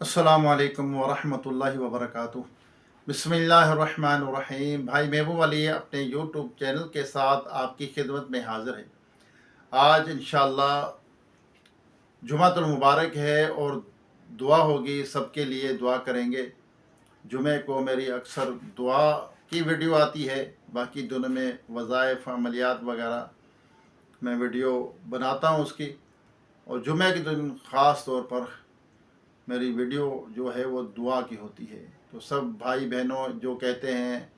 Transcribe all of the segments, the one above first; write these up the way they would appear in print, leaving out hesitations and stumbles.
अस्सलामु अलैकुम वरहमतुल्लाहि वबरकातुह। बिस्मिल्लाहिर्रहमानिर्रहीम। भाई महबूब अली अपने यूट्यूब चैनल के साथ आपकी खिदमत में हाज़िर है। आज इंशाअल्लाह जुमातुल मुबारक है और दुआ होगी, सबके लिए दुआ करेंगे। जुमे को मेरी अक्सर दुआ की वीडियो आती है, बाकी दिनों में वज़ाइफ अमलियात वगैरह मैं वीडियो बनाता हूँ उसकी, और जुमे के दिन ख़ास तौर पर मेरी वीडियो जो है वो दुआ की होती है। तो सब भाई बहनों जो कहते हैं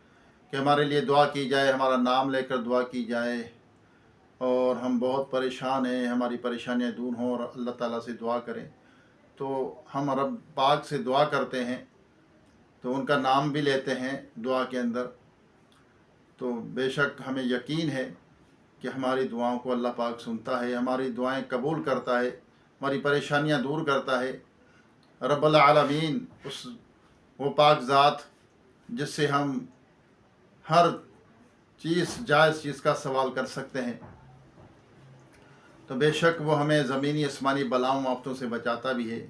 कि हमारे लिए दुआ की जाए, हमारा नाम लेकर दुआ की जाए, और हम बहुत परेशान हैं, हमारी परेशानियां दूर हों और अल्लाह ताला से दुआ करें, तो हम रब पाक से दुआ करते हैं, तो उनका नाम भी लेते हैं दुआ के अंदर। तो बेशक हमें यकीन है कि हमारी दुआओं को अल्लाह पाक सुनता है, हमारी दुआएं कबूल करता है, हमारी परेशानियां दूर करता है। रब्बुल आलमीन उस वो पाक ज़ात जिससे हम हर जायज़ चीज़ का सवाल कर सकते हैं, तो बेशक वो हमें ज़मीनी आसमानी बलाओं आफ़तों से बचाता भी है।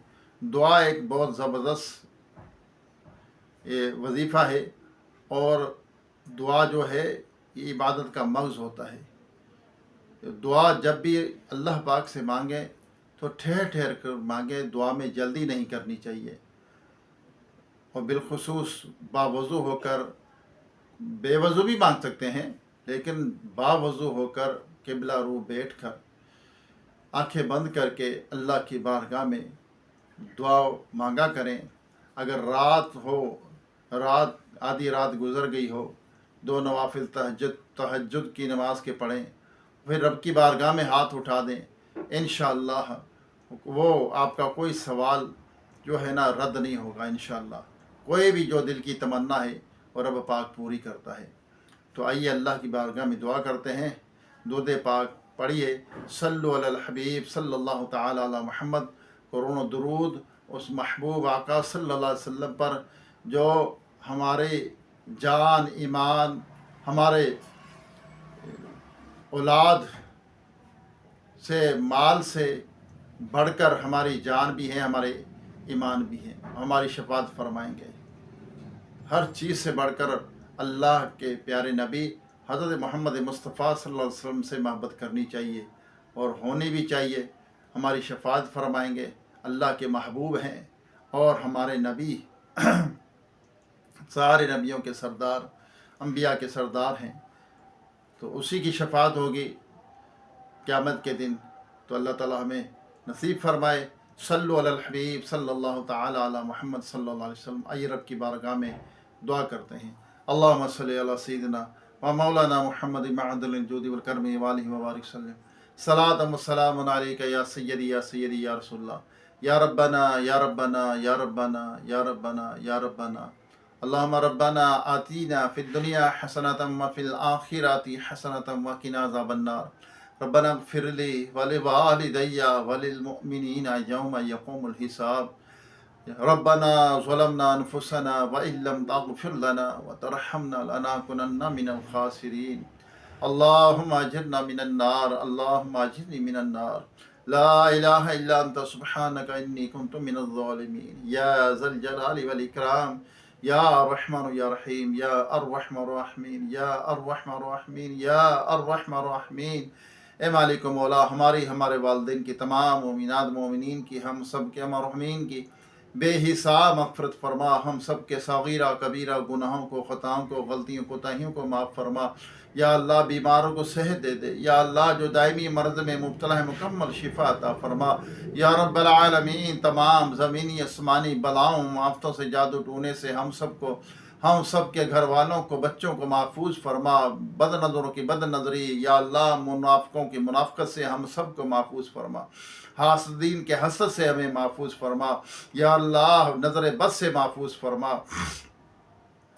दुआ एक बहुत ज़बरदस्त ये वजीफ़ा है, और दुआ जो है ये इबादत का मग़ज़ होता है। दुआ जब भी अल्लाह पाक से मांगे तो ठहर ठहर कर मांगे, दुआ में जल्दी नहीं करनी चाहिए, और बिलखुसूस बावज़ू होकर, बेवज़ू भी मांग सकते हैं, लेकिन बावज़ू होकर किबला रू बैठ कर आँखें बंद करके अल्लाह की बारगाह में दुआ मांगा करें। अगर रात हो, रात आधी रात गुज़र गई हो, दो नवाफिल तहज्जुद की नमाज के पढ़ें, फिर रब की बारगाह में हाथ उठा दें, इंशाअल्लाह वो आपका कोई सवाल जो है ना रद्द नहीं होगा। इंशाअल्लाह कोई भी जो दिल की तमन्ना है और रब पाक पूरी करता है। तो आइए अल्लाह की बारगाह में दुआ करते हैं। दुरूद पाक पढ़िए, सल्लु अलल हबीब सल्लल्लाहु तआला अला मुहम्मद। करोड़ों दुरूद उस महबूब आका सल्लल्लाहु अलैहि वसल्लम पर जो हमारे जान, ईमान, हमारे औलाद से, माल से बढ़कर हमारी जान भी है, हमारे ईमान भी है, हमारी शफाअत फरमाएंगे। हर चीज़ से बढ़कर अल्लाह के प्यारे नबी हज़रत मोहम्मद मुस्तफ़ा सल्लल्लाहु अलैहि वसल्लम से मोहब्बत करनी चाहिए, और होनी भी चाहिए। हमारी शफाअत फरमाएंगे, अल्लाह के महबूब हैं और हमारे नबी सारे नबियों के सरदार, अम्बिया के सरदार हैं। तो उसी की शफाअत होगी क़यामत के दिन। तो अल्लाह ताला हमें नसीब फरमाए। सल्लु अलल हबीब सल्लल्लाहु तआला अला मुहम्मद सल्लल्लाहु अलैहि वसल्लम। आइए रब की बारगाह में दुआ करते हैं। अल्लाहुम्मा सल्लि अला सय्यिदिना व मौलाना मुहम्मद मअदल जुदी वल करमी व आलिहि व बारिक सल्लम। सलातन व सलामुन अलैका या सय्यदी या सय्यदी या रसूलल्लाह। या रब्बना या रब्बना या रब्बना या रब्बना या रब्बना। अल्लाहुम्मा रब्बना आतीना फिद दुनिया हसनतम व फिल आखिरति हसनतम व क़िना अज़ाबन्नार। रब्बना इग़फ़िरली व लिवालिदैया व लिलमुअ्मिनीना यौम यक़ूमुल हिसाब। रब्बना ज़लमना अनफुसना व इल्लम तग़फ़िर लना व तरहमना लनकुनन्ना मिनल ख़ासिरीन। अल्लाहुम्मा अजिरना मिनन नार, अल्लाहुम्मा अजिरनी मिनन नार। ला इलाहा इल्ला अंता सुब्हानका इन्नी कुन्तु मिनज़ ज़ालिमीन। या ज़ल जलाली वल इकराम, या रहमान या रहीम, या अर्रहमान अर्रहीम, या अर्रहमान अर्रहीम, या अर्रहमान अर्रहीम। ए मालिक मौला, हमारी, हमारे वालिदैन की, तमाम मोमिनात मोमिनीन की, हम सब के मरहूमीन की बेहिसाब मग़फ़िरत फरमा। हम सब के सगीरा कबीरा गुनाहों को, ख़ताओं को, गलतियों कोताहियों को माफ़ फरमा। या अल्लाह बीमारों को सेहत दे दे। या अल्लाह जो दायमी मर्ज़ में मुब्तला है मुकम्मल शिफा अता फरमा। या रब्बल आलमीन तमाम ज़मीनी आसमानी बलाओं आफ़तों से, जादू टूने से हम सब के घर वालों को, बच्चों को महफूज फरमा। बद नज़रों की बद नज़री, या अल्लाह मुनाफ़िकों की मुनाफ़क़त से हम सब को महफूज फरमा। हासदीन के हसद से हमें महफूज फरमा। या अल्लाह नज़र बद से महफूज फरमा।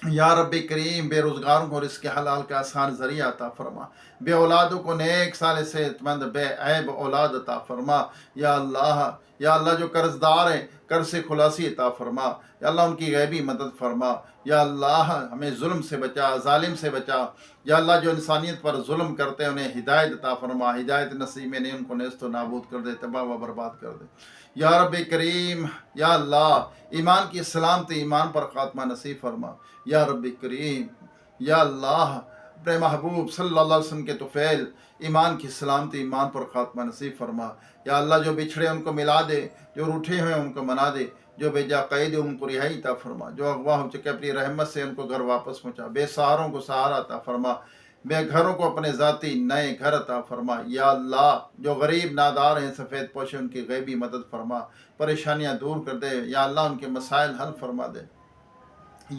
या रब्बी करीम बेरोज़गारों को रिज़्क़ हलाल का आसान ज़रिया अता फरमा। बे औलादों को नेक साले सेहतमंद बेऐब औलाद अता फरमा। या अल्लाह जो कर्ज़दार हैं, कर्ज़ से खुलासी अता फरमा। या अल्लाह उनकी गैबी मदद फरमा। या अल्लाह हमें जुल्म से बचा, जालिम से बचा। या अल्लाह जो इंसानियत पर जुल्म करते हैं उन्हें हिदायत अता फरमा। हिदायत नसीब में नहीं, उनको नेस्त व नाबूद कर दे, तबाह व बर्बाद कर दे। یا رب کریم یا اللہ ایمان کی سلامتی ایمان پر خاتمہ نصیب فرما یا رب کریم یا اللہ اپنے محبوب صلی اللہ علیہ وسلم کے طفیل ایمان کی سلامتی ایمان پر خاتمہ نصیب فرما یا اللہ جو بچھڑے ان کو ملا دے، جو روٹھے ہوئے ان کو منا دے، جو بے جا قید ان کو رہائی عطا فرما، جو اغوا ہو چکے اپنی رحمت سے ان کو گھر واپس پہنچا، بے سہاروں کو سہارا عطا فرما، بے گھروں کو اپنے ذاتی نئے گھر عطا فرما یا اللہ جو غریب نادار ہیں سفید پوشے ان کی غیبی مدد فرما، پریشانیاں دور کر دے یا اللہ ان کے مسائل حل فرما دے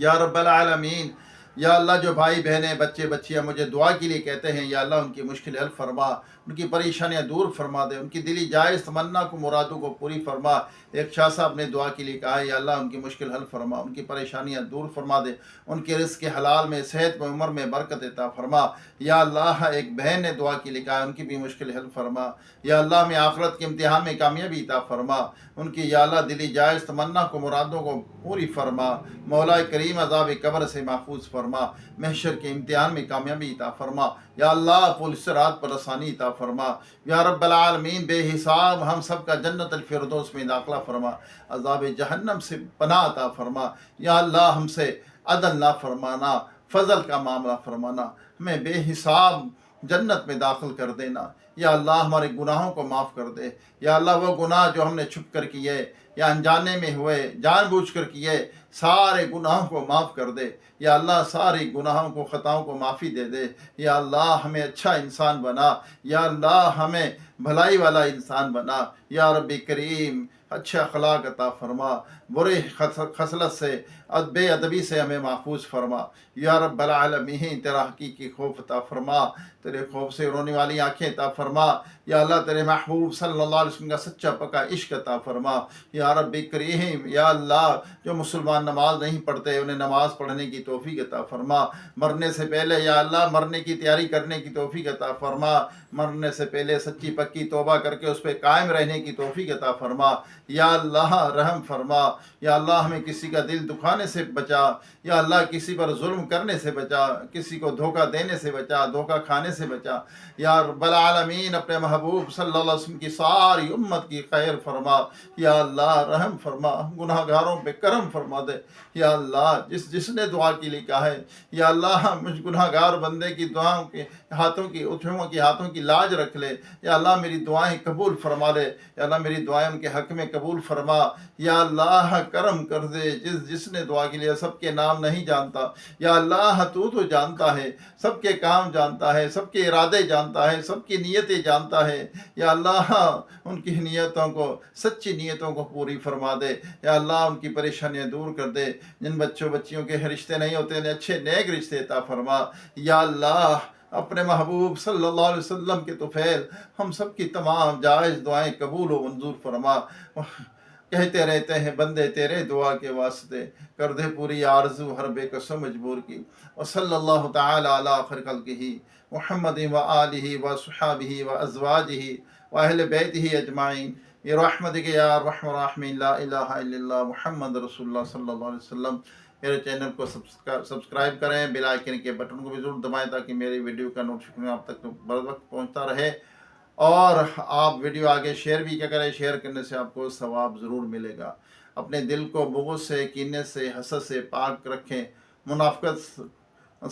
یا رب العالمین یا اللہ جو بھائی بہنیں بچے بچیاں مجھے دعا کے لیے کہتے ہیں یا اللہ ان کی مشکل حل فرما، ان کی پریشانیاں دور فرما دے، ان کی دلی جائز تمنا کو مرادوں کو پوری فرما۔ ایک شاہ صاحب نے دعا کے لیے کہا ہے یا اللہ ان کی مشکل حل فرما، ان کی پریشانیاں دور فرما دے، ان کے رزق کے حلال میں صحت میں عمر میں برکت عطا فرما یا اللہ۔ ایک بہن نے دعا کے لیے کہا ہے ان کی بھی مشکل حل فرما یا اللہ، میں آخرت کے امتحان میں کامیابی عطا فرما، ان کی یا اللہ دلی جائز تمنا کو مرادوں کو پوری فرما، مولا کریم عذاب قبر سے محفوظ فرما، محشر کے امتحان میں کامیابی عطا فرما یا اللہ، پل صراط پر آسانی عطا فرما یا رب العالمین۔ بے حساب ہم سب کا جنت الفردوس میں داخلہ فرما، عذاب جہنم سے پناہ عطا فرما یا اللہ، ہم سے عدل نہ فرمانا، فضل کا معاملہ فرمانا، ہمیں بے حساب جنت میں داخل کر دینا یا اللہ، ہمارے گناہوں کو معاف کر دے یا اللہ، وہ گناہ جو ہم نے چھپ کر کیے یا انجانے میں ہوئے جان بوجھ کر کیے سارے گناہوں کو معاف کر دے یا اللہ، سارے گناہوں کو خطاؤں کو معافی دے دے یا اللہ، ہمیں اچھا انسان بنا یا اللہ، ہمیں بھلائی والا انسان بنا یا رب کریم، اچھے اخلاق عطا فرما، برے خصلت سے بے ادبی سے ہمیں محفوظ فرما یا رب العالمین۔ تیرا حقیقی خوف عطا فرما، تیرے خوف سے رونے والی آنکھیں عطا فرما یا اللہ، تیرے محبوب صلی اللہ علیہ وسلم کا سچا پکا عشق عطا فرما یا رب کریم یا اللہ، جو مسلمان نماز نہیں پڑھتے انہیں نماز پڑھنے کی توفیق عطا فرما، مرنے سے پہلے یا اللہ مرنے کی تیاری کرنے کی توفیق عطا فرما، مرنے سے پہلے سچی پکی توبہ کر کے اس پہ قائم رہنے کی توفیق عطا فرما یا اللہ، رحم فرما یا اللہ، ہمیں کسی کا دل دکھانے سے بچا یا اللہ، کسی پر ظلم کرنے سے بچا، کسی کو دھوکہ دینے سے بچا، دھوکہ کھانے سے بچا یا رب العالمین۔ اپنے محبوب صلی اللہ علیہ وسلم کی ساری امت کی خیر فرما یا اللہ، رحم فرما، گناہ گاروں پہ کرم فرما دے یا اللہ، جس نے دعا کے لیے کہا ہے یا اللہ، مجھ گناہ گار بندے کی دعاؤں کے ہاتھوں کی اٹھوں کی ہاتھوں کی لاج رکھ لے یا اللہ، میری دعائیں قبول فرما لے یا اللہ، میری دعائیں ان کے حق میں قبول فرما یا اللہ، کرم کر دے۔ جس نے دعا کے لیے سب کے نام نہیں جانتا یا اللہ، تو جانتا ہے، سب کے کام جانتا ہے، سب کے ارادے جانتا ہے، سب کی نیتیں جانتا ہے یا اللہ، ان کی نیتوں کو سچی نیتوں کو پوری فرما دے یا اللہ، ان کی پریشانیاں دور کر دے، جن بچوں بچیوں کے رشتے نہیں ہوتے انہیں اچھے نیک رشتے عطا فرما یا اللہ۔ اپنے محبوب صلی اللہ علیہ وسلم کے طفیل ہم سب کی تمام جائز دعائیں قبول و منظور فرما۔ کہتے رہتے ہیں بندے تیرے دعا کے واسطے، کر دے پوری آرزو ہر بے کسو مجبور کی۔ وصلی اللہ تعالی علی خیر خلقہ محمد و آلہ و صحابہ و ازواجہ و اہل بیتہ اجمعین برحمتک یا ارحم الراحمین، لا الہ الا اللہ محمد رسول اللہ صلی اللہ علیہ وسلم۔ میرے چینل کو سبسکرائب کریں، بیل آئیکن کے بٹن کو بھی ضرور دبائیں تاکہ میری ویڈیو کا نوٹیفیکیشن آپ تک بر وقت پہنچتا رہے، اور آپ ویڈیو آگے شیئر بھی کیا کریں، شیئر کرنے سے آپ کو ثواب ضرور ملے گا۔ اپنے دل کو بغض سے، کینے سے، حسد سے پاک رکھیں، منافقت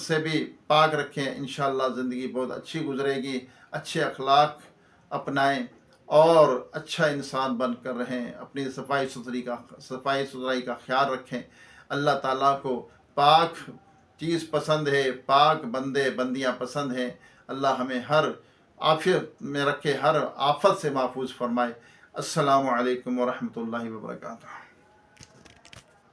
سے بھی پاک رکھیں، انشاءاللہ زندگی بہت اچھی گزرے گی۔ اچھے اخلاق اپنائیں اور اچھا انسان بن کر رہیں، اپنی صفائی ستھرائی کا خیال رکھیں۔ اللہ تعالیٰ کو پاک چیز پسند ہے، پاک بندے بندیاں پسند ہیں۔ اللہ ہمیں ہر عافیت میں رکھے، ہر آفت سے محفوظ فرمائے۔ السلام علیکم ورحمۃ اللہ وبرکاتہ۔